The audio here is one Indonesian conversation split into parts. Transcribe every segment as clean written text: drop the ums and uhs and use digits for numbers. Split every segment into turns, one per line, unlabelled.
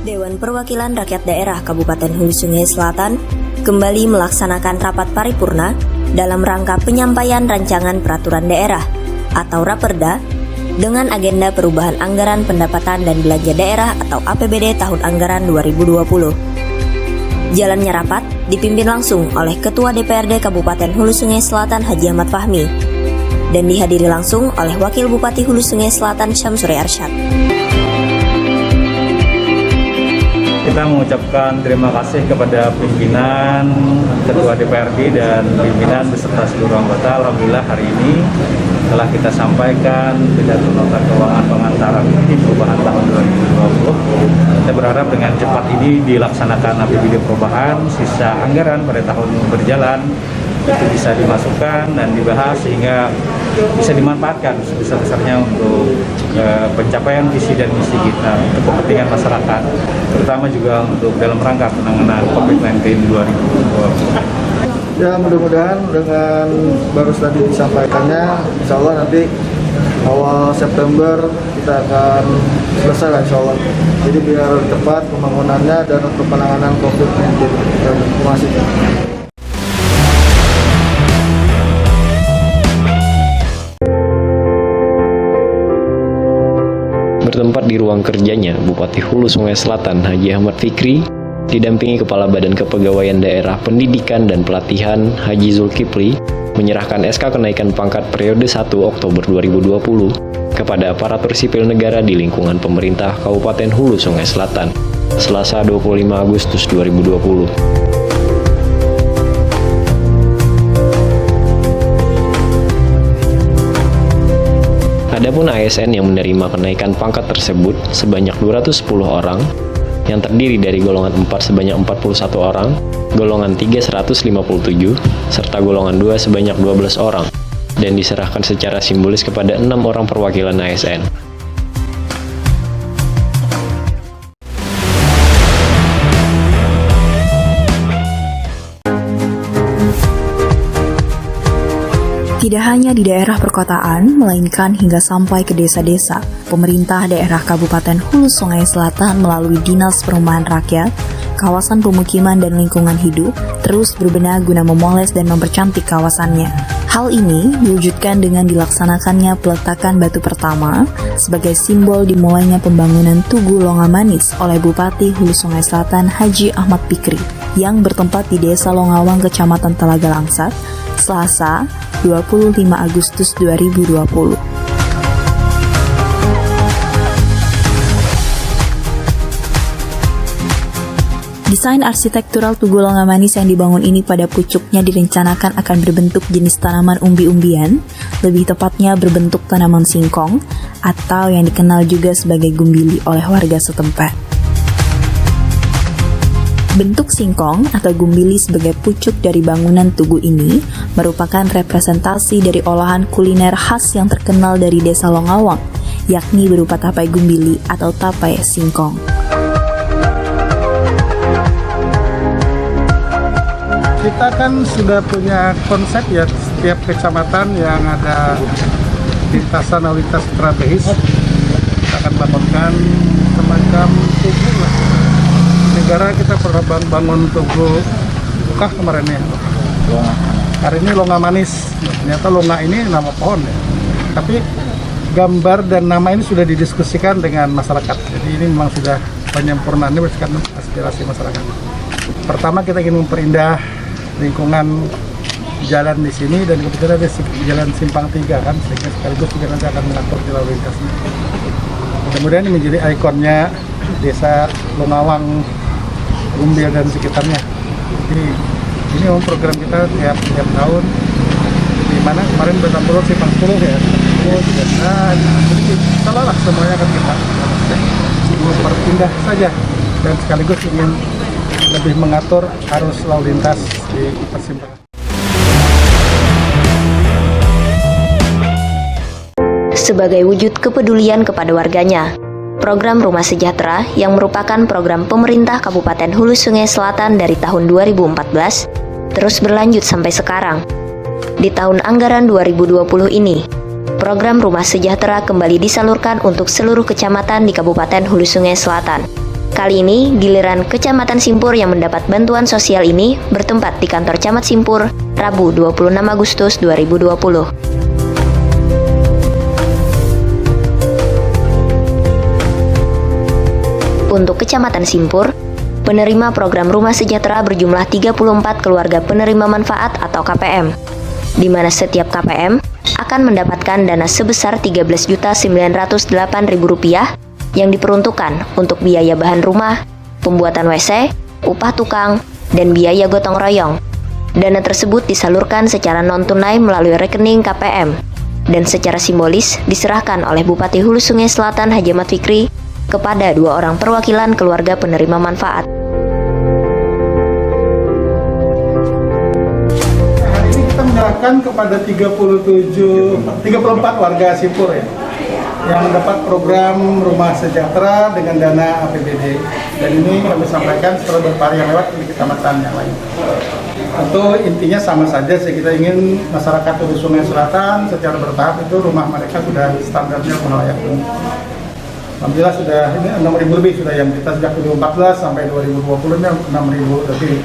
Dewan Perwakilan Rakyat Daerah Kabupaten Hulu Sungai Selatan kembali melaksanakan rapat paripurna dalam rangka penyampaian rancangan peraturan daerah atau Raperda dengan agenda perubahan anggaran pendapatan dan belanja daerah atau APBD tahun anggaran 2020. Jalannya rapat dipimpin langsung oleh Ketua DPRD Kabupaten Hulu Sungai Selatan Haji Ahmad Fahmi dan dihadiri langsung oleh Wakil Bupati Hulu Sungai Selatan Syamsuri Arsyad.
Kita mengucapkan terima kasih kepada pimpinan, Ketua DPRD dan pimpinan beserta seluruh anggota. Alhamdulillah hari ini telah kita sampaikan pidato nota keuangan pengantar APBD perubahan tahun 2020. Kita berharap dengan cepat ini dilaksanakan APBD perubahan, sisa anggaran pada tahun berjalan itu bisa dimasukkan dan dibahas sehingga bisa dimanfaatkan sebesar-besarnya untuk pencapaian visi dan misi kita untuk kepentingan masyarakat, terutama juga untuk dalam rangka penanganan COVID-19 2020.
Ya, mudah-mudahan dengan baru tadi disampaikannya, insya Allah nanti awal September kita akan selesai insya Allah. Jadi biar cepat pembangunannya dan untuk penanganan COVID-19. Terima kasih.
Bertempat di ruang kerjanya, Bupati Hulu Sungai Selatan Haji Ahmad Fikri didampingi Kepala Badan Kepegawaian Daerah Pendidikan dan Pelatihan Haji Zulkifli menyerahkan SK kenaikan pangkat periode 1 Oktober 2020 kepada aparatur sipil negara di lingkungan pemerintah Kabupaten Hulu Sungai Selatan, Selasa 25 Agustus 2020. Adapun ASN yang menerima kenaikan pangkat tersebut sebanyak 210 orang, yang terdiri dari golongan 4 sebanyak 41 orang, golongan 3 157, serta golongan 2 sebanyak 12 orang, dan diserahkan secara simbolis kepada 6 orang perwakilan ASN.
Tidak hanya di daerah perkotaan, melainkan hingga sampai ke desa-desa, pemerintah daerah Kabupaten Hulu Sungai Selatan melalui Dinas Perumahan Rakyat, kawasan pemukiman dan lingkungan hidup terus berbenah guna memoles dan mempercantik kawasannya. Hal ini diwujudkan dengan dilaksanakannya peletakan batu pertama sebagai simbol dimulainya pembangunan Tugu Longamanis oleh Bupati Hulu Sungai Selatan Haji Ahmad Fikri yang bertempat di Desa Longawang, Kecamatan Telaga Langsat, Selasa 25 Agustus 2020. Desain arsitektural Tugu Longamanis yang dibangun ini pada pucuknya direncanakan akan berbentuk jenis tanaman umbi-umbian, lebih tepatnya berbentuk tanaman singkong, atau yang dikenal juga sebagai gumbili oleh warga setempat. Bentuk singkong atau gumbili sebagai pucuk dari bangunan tugu ini merupakan representasi dari olahan kuliner khas yang terkenal dari Desa Longawang, yakni berupa tapai gumbili atau tapai singkong.
Kita kan sudah punya konsep ya, setiap kecamatan yang ada lintasan lalu lintas strategis, kita akan bangunkan semacam tugu lah. Negara kita pernah bangun tugu Bukah kemarin ya. Hari ini Longamanis. Ternyata Longa ini nama pohon ya. Tapi gambar dan nama ini sudah didiskusikan dengan masyarakat. Jadi ini memang sudah penyempurnaan ini berdasarkan aspirasi masyarakat. Pertama kita ingin memperindah lingkungan jalan di sini dan kebetulan ada jalan simpang 3 kan, sehingga sekaligus juga nanti akan mengatur lalu lintasnya. Mudah-mudahan ini menjadi ikonnya Desa Longawang, Gumbil dan sekitarnya. Jadi ini memang program kita tiap tahun. Di mana kemarin bertampur simpang 10 ya. Jadi salah lah semuanya akan kita berpindah saja dan sekaligus ingin lebih mengatur arus lalu lintas di persimpangan.
Sebagai wujud kepedulian kepada warganya, program Rumah Sejahtera yang merupakan program pemerintah Kabupaten Hulu Sungai Selatan dari tahun 2014 terus berlanjut sampai sekarang. Di tahun anggaran 2020 ini, program Rumah Sejahtera kembali disalurkan untuk seluruh kecamatan di Kabupaten Hulu Sungai Selatan. Kali ini, giliran Kecamatan Simpur yang mendapat bantuan sosial ini bertempat di kantor Camat Simpur, Rabu 26 Agustus 2020. Untuk Kecamatan Simpur, penerima program Rumah Sejahtera berjumlah 34 keluarga penerima manfaat atau KPM, di mana setiap KPM akan mendapatkan dana sebesar Rp13.908.000 yang diperuntukkan untuk biaya bahan rumah, pembuatan WC, upah tukang, dan biaya gotong royong. Dana tersebut disalurkan secara non-tunai melalui rekening KPM dan secara simbolis diserahkan oleh Bupati Hulu Sungai Selatan Haji Ahmad Fikri kepada 2 orang perwakilan keluarga penerima manfaat.
Hari ini kita menyerahkan kepada 34 warga Simpur ya, yang mendapat program Rumah Sejahtera dengan dana APBD. Dan ini kami sampaikan setelah beberapa hari yang lewat di kecamatan yang lain. Tentu intinya sama saja sih, kita ingin masyarakat Hulu Sungai Selatan secara bertahap itu rumah mereka sudah standarnya layak huni. Alhamdulillah sudah ini 6.000 lebih sudah yang kita sejak 2014 sampai 2020 ini 6.000 lebih.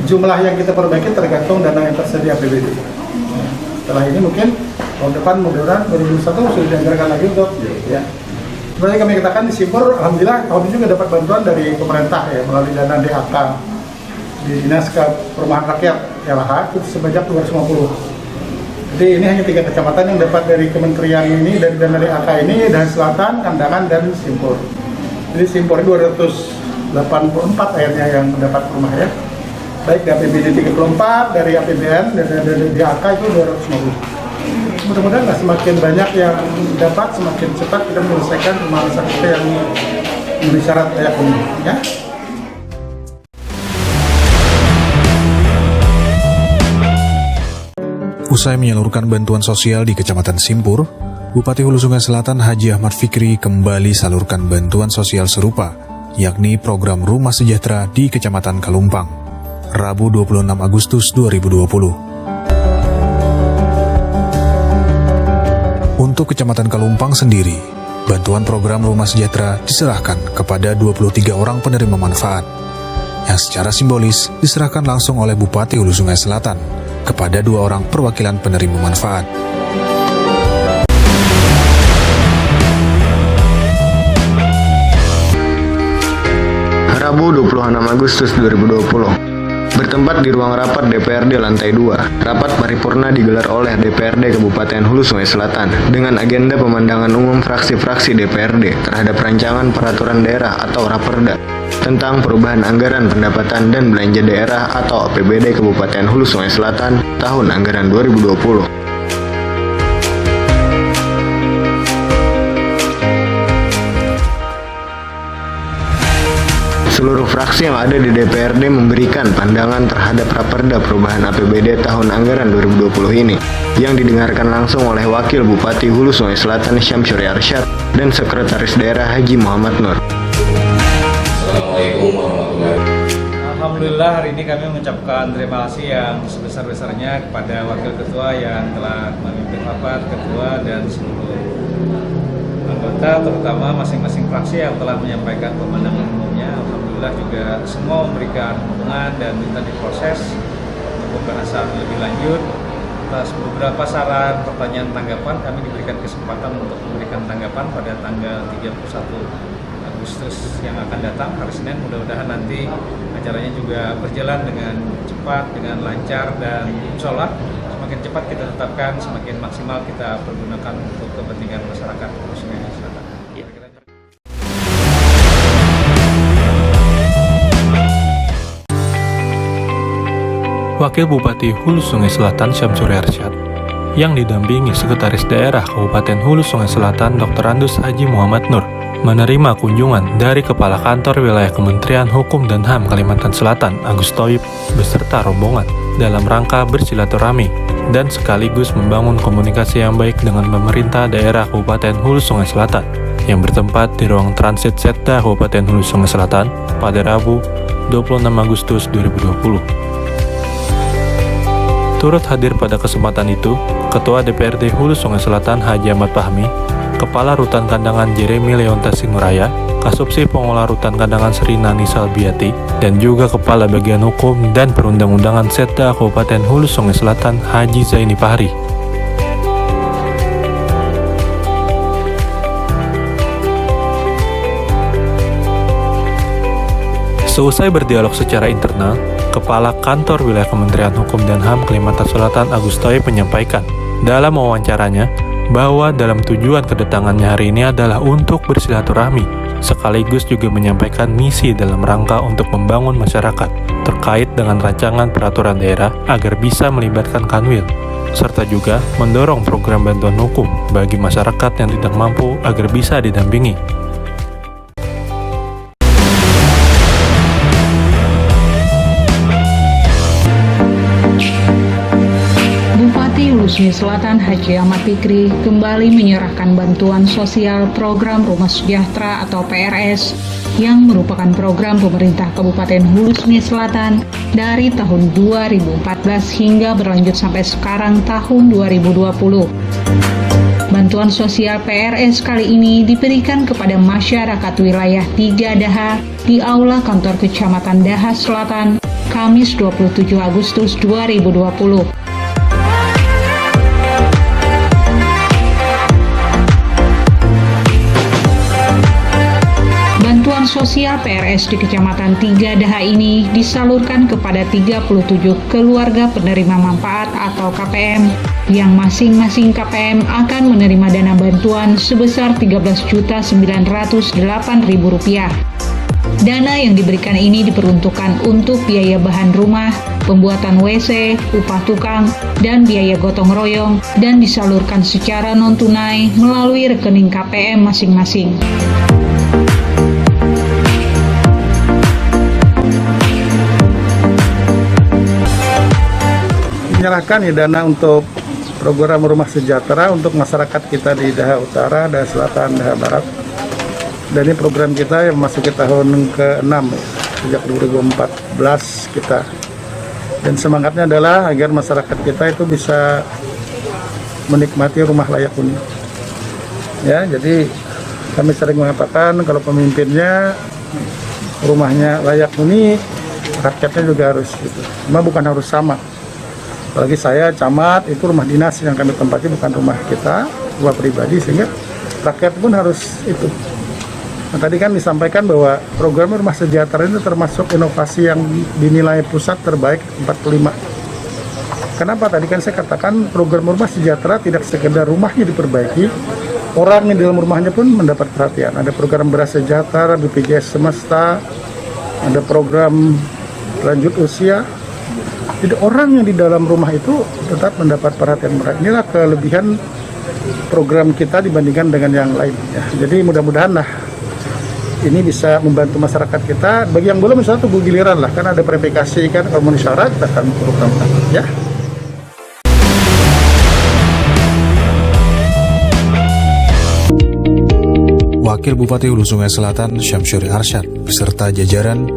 Jumlah yang kita perbaiki tergantung dana yang tersedia APBD. Setelah ini mungkin tahun depan mudah-mudahan 2021 sudah dianggarkan lagi untuk ya. Sebenarnya kami katakan di Simpur, alhamdulillah tahun ini juga dapat bantuan dari pemerintah ya melalui dana DHK di Dinas Perumahan Rakyat LH itu sebanyak 250. Jadi ini hanya 3 kecamatan yang dapat dari kementerian ini, dari dana DHK ini, dan Selatan, Kandangan, dan Simpur. Jadi Simpur 284 akhirnya yang mendapat rumah ya. Baik dari APBD 34, dari APBN, dari DHK itu 250. Mudah-mudahan semakin banyak yang dapat, semakin cepat kita menyelesaikan rumah kita yang memenuhi syarat layak huni ya.
Usai menyalurkan bantuan sosial di Kecamatan Simpur, Bupati Hulu Sungai Selatan Haji Ahmad Fikri kembali salurkan bantuan sosial serupa, yakni program Rumah Sejahtera di Kecamatan Kalumpang, Rabu 26 Agustus 2020. Untuk Kecamatan Kalumpang sendiri, bantuan program Rumah Sejahtera diserahkan kepada 23 orang penerima manfaat, yang secara simbolis diserahkan langsung oleh Bupati Hulu Sungai Selatan kepada 2 orang perwakilan penerima manfaat.
Rabu 26 Agustus 2020. Bertempat di ruang rapat DPRD lantai 2, rapat paripurna digelar oleh DPRD Kabupaten Hulu Sungai Selatan dengan agenda pemandangan umum fraksi-fraksi DPRD terhadap rancangan peraturan daerah atau Raperda tentang perubahan anggaran pendapatan dan belanja daerah atau APBD Kabupaten Hulu Sungai Selatan tahun anggaran 2020. Seluruh fraksi yang ada di DPRD memberikan pandangan terhadap Raperda perubahan APBD tahun anggaran 2020 ini, yang didengarkan langsung oleh Wakil Bupati Hulu Sungai Selatan Syamsuri Arsyad dan Sekretaris Daerah Haji Muhammad Nur.
Assalamualaikum warahmatullahi wabarakatuh.
Alhamdulillah hari ini kami mengucapkan terima kasih yang sebesar-besarnya kepada Wakil Ketua yang telah memimpin rapat, Ketua, dan seluruh anggota, terutama masing-masing fraksi yang telah menyampaikan pemandangan umumnya. Alhamdulillah juga semua memberikan dukungan dan minta diproses untuk pembahasan lebih lanjut. Atas beberapa saran, pertanyaan, tanggapan, kami diberikan kesempatan untuk memberikan tanggapan pada tanggal 31 Agustus yang akan datang, hari Senin. Mudah-mudahan nanti acaranya juga berjalan dengan cepat, dengan lancar, dan insya Allah semakin cepat kita tetapkan, semakin maksimal kita pergunakan untuk kepentingan masyarakat Hulu Sungai Selatan.
Wakil Bupati Hulu Sungai Selatan Syamsuri Arsyad yang didampingi Sekretaris Daerah Kabupaten Hulu Sungai Selatan Dr. Andus Haji Muhammad Nur menerima kunjungan dari Kepala Kantor Wilayah Kementerian Hukum dan HAM Kalimantan Selatan Agus Thoib beserta rombongan dalam rangka bersilaturahmi dan sekaligus membangun komunikasi yang baik dengan pemerintah daerah Kabupaten Hulu Sungai Selatan yang bertempat di ruang transit Setda Kabupaten Hulu Sungai Selatan pada Rabu 26 Agustus 2020. Turut hadir pada kesempatan itu, Ketua DPRD Hulu Sungai Selatan Haji Ahmad Fahmi, Kepala Rutan Kandangan Jeremy Leonta Singuraya, Kasubsi Pengelola Rutan Kandangan Sri Nani Salbiati, dan juga Kepala Bagian Hukum dan Perundang-undangan Setda Kabupaten Hulu Sungai Selatan Haji Zaini Fahri. Seusai berdialog secara internal, Kepala Kantor Wilayah Kementerian Hukum dan HAM Kalimantan Selatan Agus Toib menyampaikan dalam wawancaranya bahwa dalam tujuan kedatangannya hari ini adalah untuk bersilaturahmi, sekaligus juga menyampaikan misi dalam rangka untuk membangun masyarakat terkait dengan rancangan peraturan daerah agar bisa melibatkan Kanwil, serta juga mendorong program bantuan hukum bagi masyarakat yang tidak mampu agar bisa didampingi.
Hulu Sungai Selatan Haji Ahmad Fikri kembali menyerahkan bantuan sosial program Rumah Sejahtera atau PRS yang merupakan program pemerintah Kabupaten Hulu Sungai Selatan dari tahun 2014 hingga berlanjut sampai sekarang tahun 2020. Bantuan sosial PRS kali ini diberikan kepada masyarakat wilayah 3 Daha di Aula Kantor Kecamatan Daha Selatan, Kamis 27 Agustus 2020. Bantuan sosial PRS di Kecamatan 3 Daha ini disalurkan kepada 37 keluarga penerima manfaat atau KPM, yang masing-masing KPM akan menerima dana bantuan sebesar Rp13.908.000. Dana yang diberikan ini diperuntukkan untuk biaya bahan rumah, pembuatan WC, upah tukang, dan biaya gotong royong, dan disalurkan secara non-tunai melalui rekening KPM masing-masing.
Menyerahkan ya dana untuk program Rumah Sejahtera untuk masyarakat kita di Daha Utara, Daha Selatan, Daha Barat. Dan ini program kita yang masuk ke tahun ke-6 sejak 2014 kita. Dan semangatnya adalah agar masyarakat kita itu bisa menikmati rumah layak huni. Ya, jadi kami sering mengatakan kalau pemimpinnya rumahnya layak huni, rakyatnya juga harus gitu. Cuma bukan harus sama. Apalagi saya camat, itu rumah dinas yang kami tempati, bukan rumah kita, rumah pribadi, sehingga rakyat pun harus itu. Nah, tadi kan disampaikan bahwa program Rumah Sejahtera itu termasuk inovasi yang dinilai pusat terbaik 45. Kenapa? Tadi kan saya katakan program Rumah Sejahtera tidak sekedar rumahnya diperbaiki, orang yang di dalam rumahnya pun mendapat perhatian. Ada program Beras Sejahtera, BPJS Semesta, ada program lanjut usia. Jadi orang yang di dalam rumah itu tetap mendapat perhatian mereka. Inilah kelebihan program kita dibandingkan dengan yang lain. Ya. Jadi mudah-mudahan lah ini bisa membantu masyarakat kita. Bagi yang belum misalnya tunggu giliran lah, kan ada verifikasi kan kalau memenuhi syarat akan program ya.
Wakil Bupati Hulu Sungai Selatan Syamsuri Arsyad beserta jajaran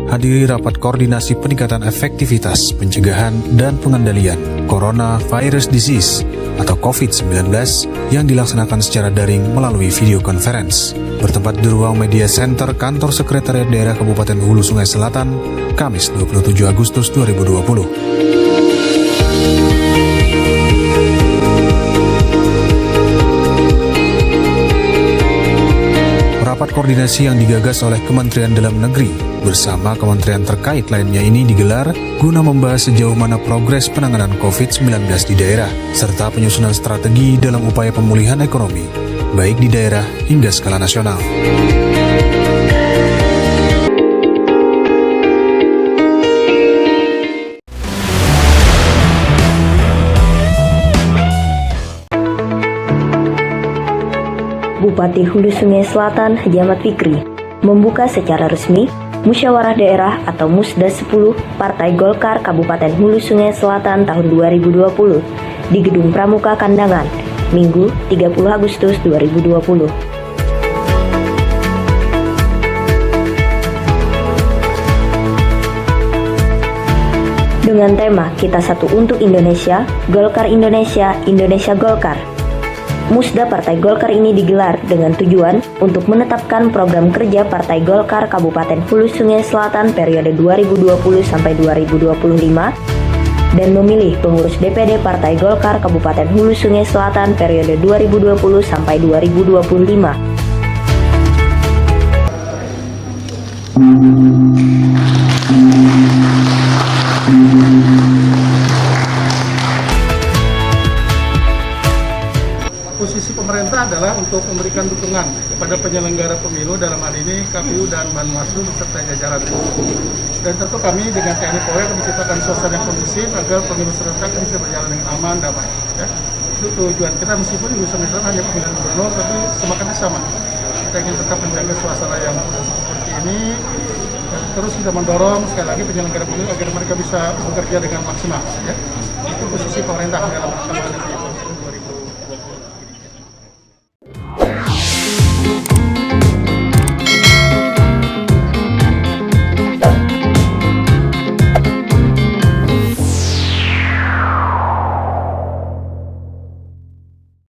hadiri rapat koordinasi peningkatan efektivitas pencegahan dan pengendalian Coronavirus Disease atau COVID-19 yang dilaksanakan secara daring melalui video conference bertempat di ruang media center Kantor Sekretariat Daerah Kabupaten Hulu Sungai Selatan, Kamis 27 Agustus 2020. Rapat koordinasi yang digagas oleh Kementerian Dalam Negeri bersama kementerian terkait lainnya ini digelar guna membahas sejauh mana progres penanganan COVID-19 di daerah, serta penyusunan strategi dalam upaya pemulihan ekonomi, baik di daerah hingga skala nasional.
Bupati Hulu Sungai Selatan Haji Ahmad Fikri membuka secara resmi Musyawarah Daerah atau Musda 10 Partai Golkar Kabupaten Hulu Sungai Selatan tahun 2020 di Gedung Pramuka Kandangan, Minggu 30 Agustus 2020. Dengan tema Kita Satu Untuk Indonesia, Golkar Indonesia, Indonesia Golkar. Musda Partai Golkar ini digelar dengan tujuan untuk menetapkan program kerja Partai Golkar Kabupaten Hulu Sungai Selatan periode 2020 sampai 2025 dan memilih pengurus DPD Partai Golkar Kabupaten Hulu Sungai Selatan periode 2020 sampai 2025.
Posisi pemerintah adalah untuk memberikan dukungan kepada penyelenggara pemilu, dalam hal ini KPU dan Bawaslu beserta jajaran. Dan tentu kami dengan TNI Polri akan menciptakan suasana yang kondusif agar pemilu serentak bisa berjalan dengan aman, damai. Ya. Itu tujuan kita, meskipun di Sungai Selatan hanya pemilihan gubernur, tapi semangatnya sama. Kita ingin tetap menjaga suasana yang seperti ini, dan terus kita mendorong sekali lagi penyelenggara pemilu agar mereka bisa bekerja dengan maksimal. Ya. Itu posisi pemerintah dalam rangka